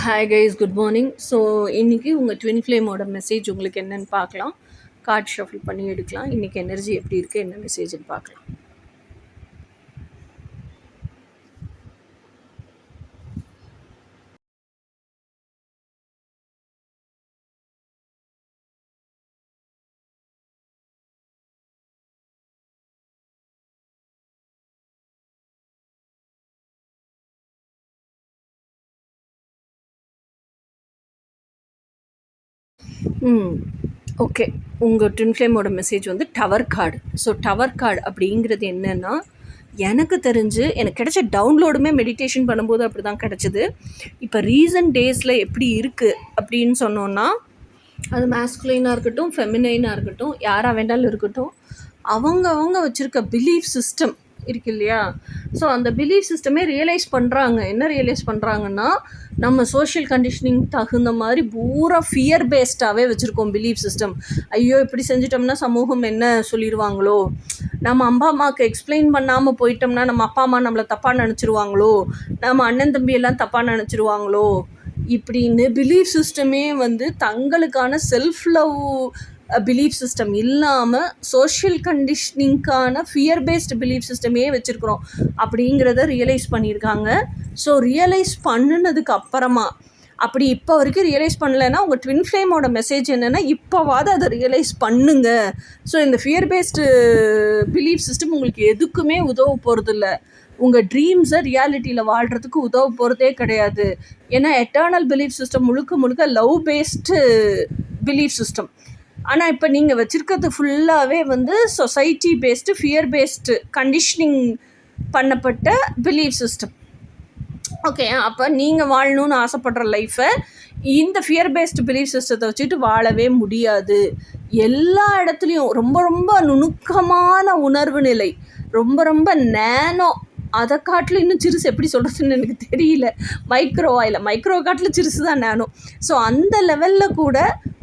Hi guys, good morning. So இன்றைக்கி உங்கள் twin ஃப்ளேமோட message உங்களுக்கு என்னென்னு பார்க்கலாம். கார்ட் ஷஃபில் பண்ணி எடுக்கலாம். இன்றைக்கி எனர்ஜி எப்படி இருக்குது, என்ன மெசேஜ்னு பார்க்கலாம். ஓகே, உங்கள் ட்வின் ஃப்ளேமோட மெசேஜ் வந்து tower card. So tower card அப்படிங்கிறது என்னென்னா, எனக்கு தெரிஞ்சு எனக்கு கிடைச்ச டவுன்லோடுமே மெடிடேஷன் பண்ணும்போது அப்படி தான் கிடச்சிது. இப்போ ரீசன்ட் டேஸில் எப்படி இருக்குது அப்படின்னு சொன்னோன்னா, அது மேஸ்குலைனாக இருக்கட்டும், ஃபெமினைனாக இருக்கட்டும், யாராக வேண்டாலும் இருக்கட்டும், அவங்க வச்சுருக்க பிலீஃப் சிஸ்டம் இருக்கு இல்லையா? ஸோ அந்த பிலீஃப் சிஸ்டமே ரியலைஸ் பண்ணுறாங்க. என்ன ரியலைஸ் பண்ணுறாங்கன்னா, நம்ம சோஷியல் கண்டிஷனிங் தகுந்த மாதிரி பூரா ஃபியர் பேஸ்டாகவே வச்சுருக்கோம் பிலீஃப் சிஸ்டம். ஐயோ இப்படி செஞ்சிட்டோம்னா சமூகம் என்ன சொல்லிடுவாங்களோ, நம்ம அப்பா அம்மாவுக்கு எக்ஸ்பிளைன் பண்ணாமல் போயிட்டோம்னா நம்ம அப்பா அம்மா நம்மளை தப்பாக நினச்சிருவாங்களோ, நம்ம அண்ணன் தம்பியெல்லாம் தப்பாக நினச்சிருவாங்களோ, இப்படின்னு பிலீஃப் சிஸ்டமே வந்து தங்களுக்கான செல்ஃப் லவ் பிலீஃப் சிஸ்டம் இல்லாமல் சோஷியல் கண்டிஷனிங்கான ஃபியர் பேஸ்டு பிலீஃப் சிஸ்டமே வச்சுருக்குறோம் அப்படிங்கிறத ரியலைஸ் பண்ணியிருக்காங்க. ஸோ ரியலைஸ் பண்ணினதுக்கு அப்புறமா, அப்படி இப்போ வரைக்கும் ரியலைஸ் பண்ணலைன்னா உங்கள் ட்வின் ஃப்ளேமோட மெசேஜ் என்னென்னா, இப்போவாது அதை ரியலைஸ் பண்ணுங்க. ஸோ இந்த ஃபியர் பேஸ்டு பிலீஃப் சிஸ்டம் உங்களுக்கு எதுக்குமே உதவ போகிறதில்ல. உங்கள் ட்ரீம்ஸை ரியாலிட்டியில் வாழ்கிறதுக்கு உதவ போகிறதே கிடையாது. ஏன்னா எட்டர்னல் பிலீஃப் சிஸ்டம் முழுக்க லவ் பேஸ்டு பிலீஃப் சிஸ்டம். ஆனால் இப்போ நீங்கள் வச்சுருக்கிறது ஃபுல்லாகவே வந்து society based fear based conditioning பண்ணப்பட்ட பிலீஃப் சிஸ்டம். ஓகே, அப்போ நீங்கள் வாழணும்னு ஆசைப்படுற லைஃப்பை இந்த ஃபியர் பேஸ்டு பிலீஃப் சிஸ்டத்தை வச்சுட்டு வாழவே முடியாது. எல்லா இடத்துலையும் ரொம்ப நுணுக்கமான உணர்வு நிலை, ரொம்ப நேனோ, அதை காட்டில் இன்னும் சிறுசு எப்படி சொல்கிறதுன்னு எனக்கு தெரியல. மைக்ரோ காட்டில் சிறுசு தான் நேனோ. ஸோ அந்த லெவலில் கூட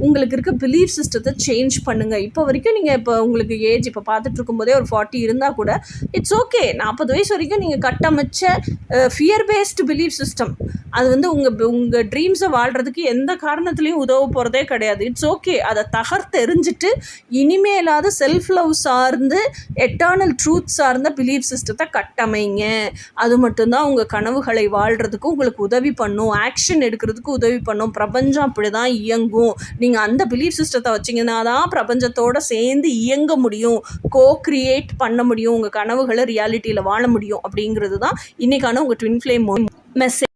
உங்களுக்கு இருக்க பிலீஃப் சிஸ்டத்தை சேஞ்ச் பண்ணுங்கள். இப்போ வரைக்கும் நீங்கள் இப்போ உங்களுக்கு ஏஜ் இப்போ பார்த்துட்டு இருக்கும்போதே ஒரு 40 இருந்தால் கூட இட்ஸ் ஓகே. 40 வயசு வரைக்கும் நீங்கள் கட்டமைச்ச ஃபியர் பேஸ்டு பிலீஃப் சிஸ்டம் அது வந்து உங்கள் ட்ரீம்ஸை வாழ்கிறதுக்கு எந்த காரணத்துலேயும் உதவ போகிறதே கிடையாது. It's okay. அதை தகர்த்தெறிஞ்சிட்டு இனிமேலாவது செல்ஃப் லவ் சார்ந்து எட்டர்னல் ட்ரூத் சார்ந்த பிலீஃப் சிஸ்டத்தை கட்டமைங்க. அது மட்டும்தான் உங்கள் கனவுகளை வாழ்கிறதுக்கு உங்களுக்கு உதவி பண்ணும், ஆக்ஷன் எடுக்கிறதுக்கு உதவி பண்ணும். பிரபஞ்சம் அப்படி தான் இயங்கும். நீங்கள் அந்த பிலீஃப் சிஸ்டத்தை வச்சிங்கன்னா தான் பிரபஞ்சத்தோடு சேர்ந்து இயங்க முடியும், கிரியேட் பண்ண முடியும், உங்கள் கனவுகளை ரியாலிட்டியில் வாழ முடியும். அப்படிங்கிறது தான் இன்றைக்கான உங்கள் ட்வின் ஃப்ளேம் மெசேஜ்.